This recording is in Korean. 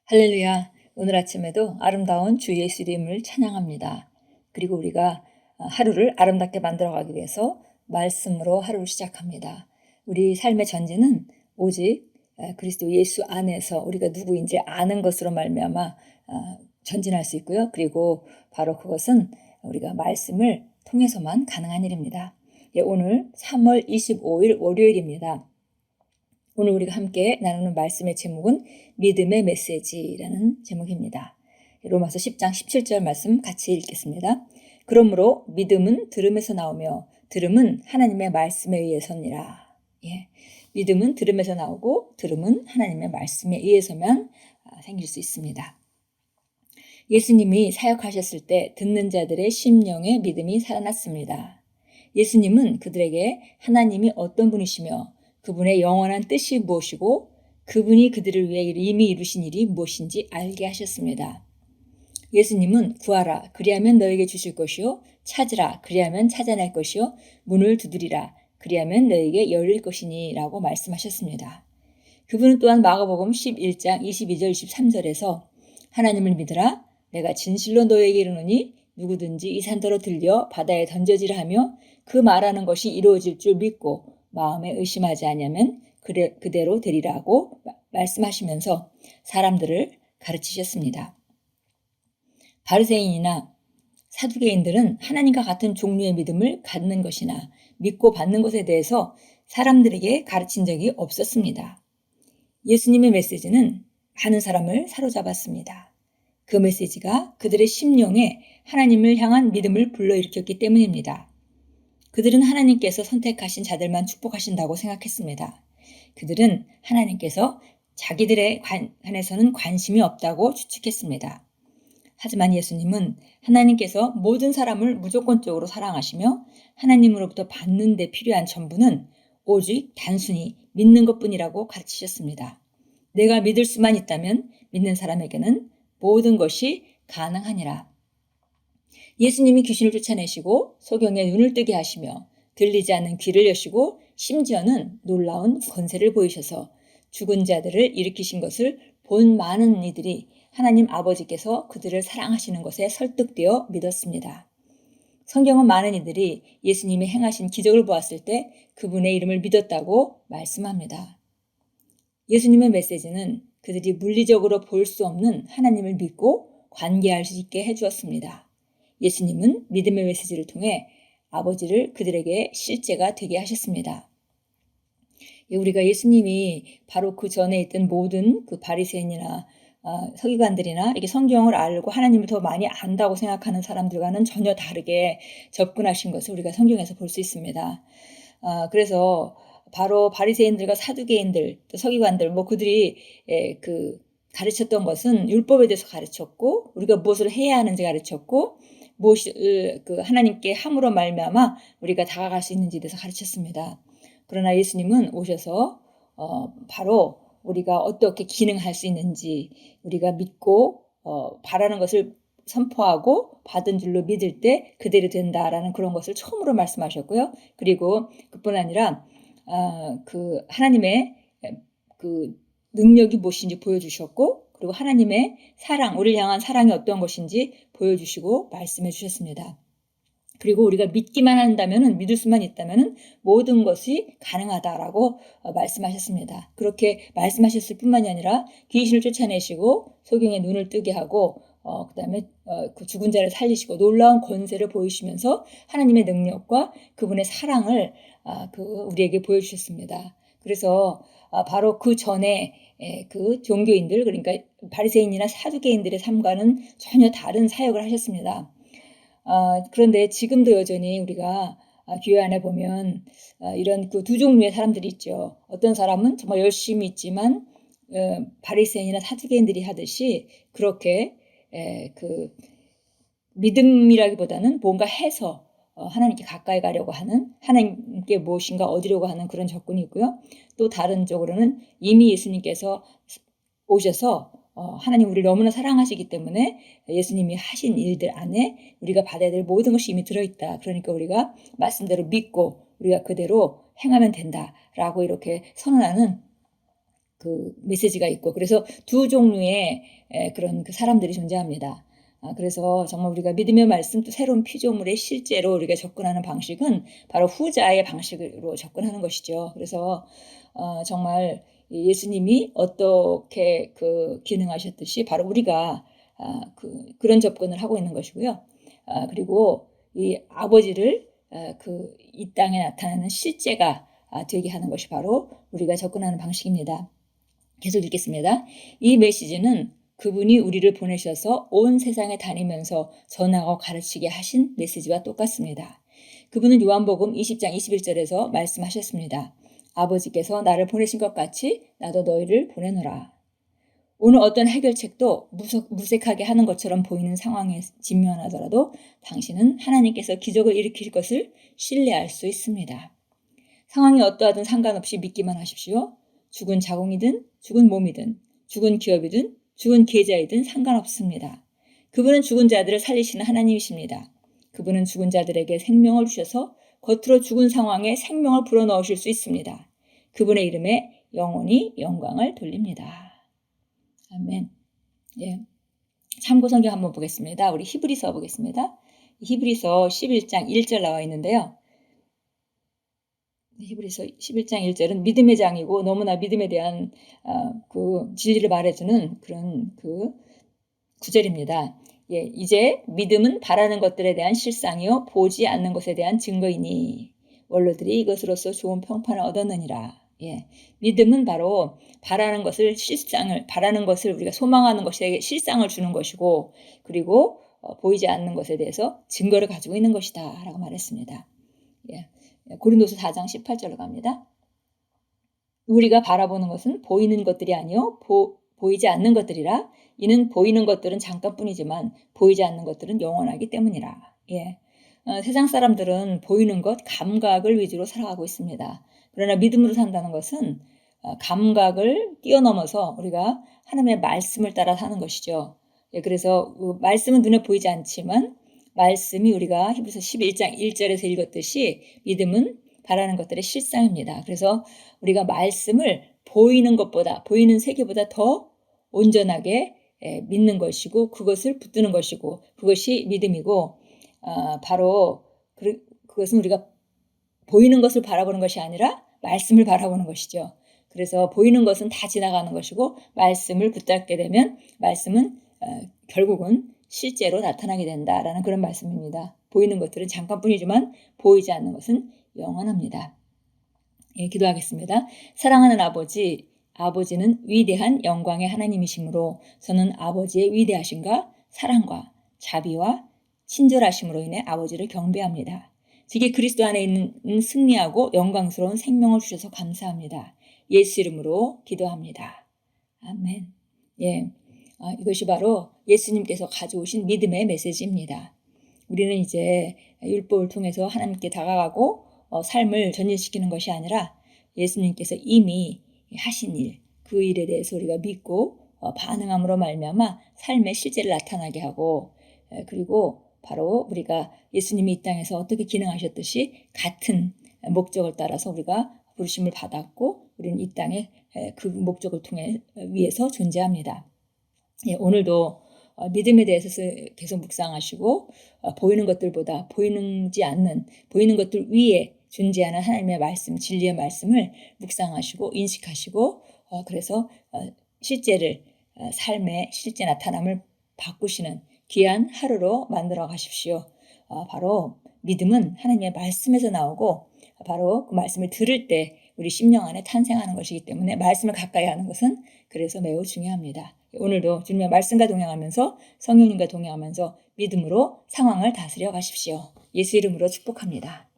할렐루야. 오늘 아침에도 아름다운 주 예수 이름을 찬양합니다. 그리고 우리가 하루를 아름답게 만들어가기 위해서 말씀으로 하루를 시작합니다. 우리 삶의 전진은 오직 그리스도 예수 안에서 우리가 누구인지 아는 것으로 말미암아 전진할 수 있고요. 그리고 바로 그것은 우리가 말씀을 통해서만 가능한 일입니다. 오늘 3월 25일 월요일입니다. 오늘 우리가 함께 나누는 말씀의 제목은 믿음의 메시지라는 제목입니다. 로마서 10장 17절 말씀 같이 읽겠습니다. 그러므로 믿음은 들음에서 나오며 들음은 하나님의 말씀에 의해서니라. 믿음은 들음에서 나오고 들음은 하나님의 말씀에 의해서만 생길 수 있습니다. 예수님이 사역하셨을 때 듣는 자들의 심령에 믿음이 살아났습니다. 예수님은 그들에게 하나님이 어떤 분이시며 그분의 영원한 뜻이 무엇이고 그분이 그들을 위해 이미 이루신 일이 무엇인지 알게 하셨습니다. 예수님은 구하라 그리하면 너에게 주실 것이요 찾으라 그리하면 찾아낼 것이요 문을 두드리라 그리하면 너에게 열릴 것이니 라고 말씀하셨습니다. 그분은 또한 마가복음 11장 22절 23절에서 하나님을 믿으라 내가 진실로 너에게 이르노니 누구든지 이 산더러 들려 바다에 던져지라 하며 그 말하는 것이 이루어질 줄 믿고 마음에 의심하지 않으면 그대로 되리라고 말씀하시면서 사람들을 가르치셨습니다. 바리새인이나 사두개인들은 하나님과 같은 종류의 믿음을 갖는 것이나 믿고 받는 것에 대해서 사람들에게 가르친 적이 없었습니다. 예수님의 메시지는 많은 사람을 사로잡았습니다. 그 메시지가 그들의 심령에 하나님을 향한 믿음을 불러일으켰기 때문입니다. 그들은 하나님께서 선택하신 자들만 축복하신다고 생각했습니다. 그들은 하나님께서 자기들에 관해서는 관심이 없다고 추측했습니다. 하지만 예수님은 하나님께서 모든 사람을 무조건적으로 사랑하시며 하나님으로부터 받는 데 필요한 전부는 오직 단순히 믿는 것뿐이라고 가르치셨습니다. 내가 믿을 수만 있다면 믿는 사람에게는 모든 것이 가능하니라. 예수님이 귀신을 쫓아내시고 소경의 눈을 뜨게 하시며 들리지 않는 귀를 여시고 심지어는 놀라운 권세를 보이셔서 죽은 자들을 일으키신 것을 본 많은 이들이 하나님 아버지께서 그들을 사랑하시는 것에 설득되어 믿었습니다. 성경은 많은 이들이 예수님이 행하신 기적을 보았을 때 그분의 이름을 믿었다고 말씀합니다. 예수님의 메시지는 그들이 물리적으로 볼 수 없는 하나님을 믿고 관계할 수 있게 해주었습니다. 예수님은 믿음의 메시지를 통해 아버지를 그들에게 실제가 되게 하셨습니다. 우리가 예수님이 바로 그 전에 있던 모든 그 바리새인이나 서기관들이나 이렇게 성경을 알고 하나님을 더 많이 안다고 생각하는 사람들과는 전혀 다르게 접근하신 것을 우리가 성경에서 볼 수 있습니다. 그래서 바로 바리새인들과 사두개인들, 또 서기관들, 그들이 가르쳤던 것은 율법에 대해서 가르쳤고 우리가 무엇을 해야 하는지 가르쳤고 무엇을 하나님께 함으로 말미암아 우리가 다가갈 수 있는지에 대해서 가르쳤습니다. 그러나 예수님은 오셔서 바로 우리가 어떻게 기능할 수 있는지 우리가 믿고 바라는 것을 선포하고 받은 줄로 믿을 때 그대로 된다라는 그런 것을 처음으로 말씀하셨고요. 그리고 그뿐 아니라 하나님의 능력이 무엇인지 보여주셨고 그리고 하나님의 사랑, 우리를 향한 사랑이 어떤 것인지 보여주시고 말씀해 주셨습니다. 그리고 우리가 믿기만 한다면, 믿을 수만 있다면 모든 것이 가능하다라고 말씀하셨습니다. 그렇게 말씀하셨을 뿐만이 아니라 귀신을 쫓아내시고 소경의 눈을 뜨게 하고 그다음에 그 죽은 자를 살리시고 놀라운 권세를 보이시면서 하나님의 능력과 그분의 사랑을 우리에게 보여주셨습니다. 그래서 바로 그 전에 그 종교인들 그러니까 바리새인이나 사두개인들의 삶과는 전혀 다른 사역을 하셨습니다. 그런데 지금도 여전히 우리가 교회 안에 보면 이런 그 두 종류의 사람들이 있죠. 어떤 사람은 정말 열심히 있지만 바리새인이나 사두개인들이 하듯이 그렇게 믿음이라기보다는 뭔가 해서 하나님께 가까이 가려고 하는 하나님께 무엇인가 얻으려고 하는 그런 접근이 있고요. 또 다른 쪽으로는 이미 예수님께서 오셔서 하나님 우리를 너무나 사랑하시기 때문에 예수님이 하신 일들 안에 우리가 받아야 될 모든 것이 이미 들어있다. 그러니까 우리가 말씀대로 믿고 우리가 그대로 행하면 된다라고 이렇게 선언하는 그 메시지가 있고, 그래서 두 종류의 그런 그 사람들이 존재합니다. 그래서 정말 우리가 믿음의 말씀 또 새로운 피조물에 실제로 우리가 접근하는 방식은 바로 후자의 방식으로 접근하는 것이죠. 그래서 정말 예수님이 어떻게 그 기능하셨듯이 바로 우리가 그런 접근을 하고 있는 것이고요. 그리고 이 아버지를 이 땅에 나타나는 실제가 되게 하는 것이 바로 우리가 접근하는 방식입니다. 계속 읽겠습니다. 이 메시지는 그분이 우리를 보내셔서 온 세상에 다니면서 전하고 가르치게 하신 메시지와 똑같습니다. 그분은 요한복음 20장 21절에서 말씀하셨습니다. 아버지께서 나를 보내신 것 같이 나도 너희를 보내노라. 오늘 어떤 해결책도 무색하게 하는 것처럼 보이는 상황에 직면하더라도 당신은 하나님께서 기적을 일으킬 것을 신뢰할 수 있습니다. 상황이 어떠하든 상관없이 믿기만 하십시오. 죽은 자궁이든 죽은 몸이든 죽은 기업이든 죽은 계좌이든 상관없습니다. 그분은 죽은 자들을 살리시는 하나님이십니다. 그분은 죽은 자들에게 생명을 주셔서 겉으로 죽은 상황에 생명을 불어넣으실 수 있습니다. 그분의 이름에 영원히 영광을 돌립니다. 아멘. 예. 참고 성경 한번 보겠습니다. 우리 히브리서 보겠습니다. 히브리서 11장 1절 나와 있는데요. 히브리서 11장 1절은 믿음의 장이고 너무나 믿음에 대한 그 진리를 말해주는 그런 그 구절입니다. 예, 이제 믿음은 바라는 것들에 대한 실상이요 보지 않는 것에 대한 증거이니 원로들이 이것으로서 좋은 평판을 얻었느니라. 예, 믿음은 바로 바라는 것을 바라는 것을 우리가 소망하는 것에 실상을 주는 것이고, 그리고 보이지 않는 것에 대해서 증거를 가지고 있는 것이다라고 말했습니다. 예. 고린도서 4장 18절로 갑니다. 우리가 바라보는 것은 보이는 것들이 아니요 보이지 않는 것들이라. 이는 보이는 것들은 잠깐뿐이지만 보이지 않는 것들은 영원하기 때문이라. 예. 세상 사람들은 보이는 것, 감각을 위주로 살아가고 있습니다. 그러나 믿음으로 산다는 것은 감각을 뛰어넘어서 우리가 하나님의 말씀을 따라 사는 것이죠. 예, 그래서 말씀은 눈에 보이지 않지만 말씀이 우리가 히브리서 11장 1절에서 읽었듯이 믿음은 바라는 것들의 실상입니다. 그래서 우리가 말씀을 보이는 것보다, 보이는 세계보다 더 온전하게 믿는 것이고 그것을 붙드는 것이고 그것이 믿음이고, 바로 그것은 우리가 보이는 것을 바라보는 것이 아니라 말씀을 바라보는 것이죠. 그래서 보이는 것은 다 지나가는 것이고 말씀을 붙잡게 되면 말씀은 결국은 실제로 나타나게 된다라는 그런 말씀입니다. 보이는 것들은 잠깐뿐이지만 보이지 않는 것은 영원합니다. 예, 기도하겠습니다. 사랑하는 아버지, 아버지는 위대한 영광의 하나님이시므로 저는 아버지의 위대하심과 사랑과 자비와 친절하심으로 인해 아버지를 경배합니다. 제게 그리스도 안에 있는 승리하고 영광스러운 생명을 주셔서 감사합니다. 예수 이름으로 기도합니다. 아멘. 예. 이것이 바로 예수님께서 가져오신 믿음의 메시지입니다. 우리는 이제 율법을 통해서 하나님께 다가가고 삶을 전진시키는 것이 아니라 예수님께서 이미 하신 일, 그 일에 대해서 우리가 믿고 반응함으로 말미암아 삶의 실제를 나타나게 하고, 그리고 바로 우리가 예수님이 이 땅에서 어떻게 기능하셨듯이 같은 목적을 따라서 우리가 부르심을 받았고 우리는 이 땅에 그 목적을 통해 위해서 존재합니다. 예, 오늘도 믿음에 대해서 계속 묵상하시고 보이는 것들보다 보이는 것들 위에 존재하는 하나님의 말씀, 진리의 말씀을 묵상하시고 인식하시고 그래서 실제를 삶의 실제 나타남을 바꾸시는 귀한 하루로 만들어 가십시오. 바로 믿음은 하나님의 말씀에서 나오고 바로 그 말씀을 들을 때 우리 심령 안에 탄생하는 것이기 때문에 말씀을 가까이 하는 것은 그래서 매우 중요합니다. 오늘도 주님의 말씀과 동행하면서 성령님과 동행하면서 믿음으로 상황을 다스려 가십시오. 예수 이름으로 축복합니다.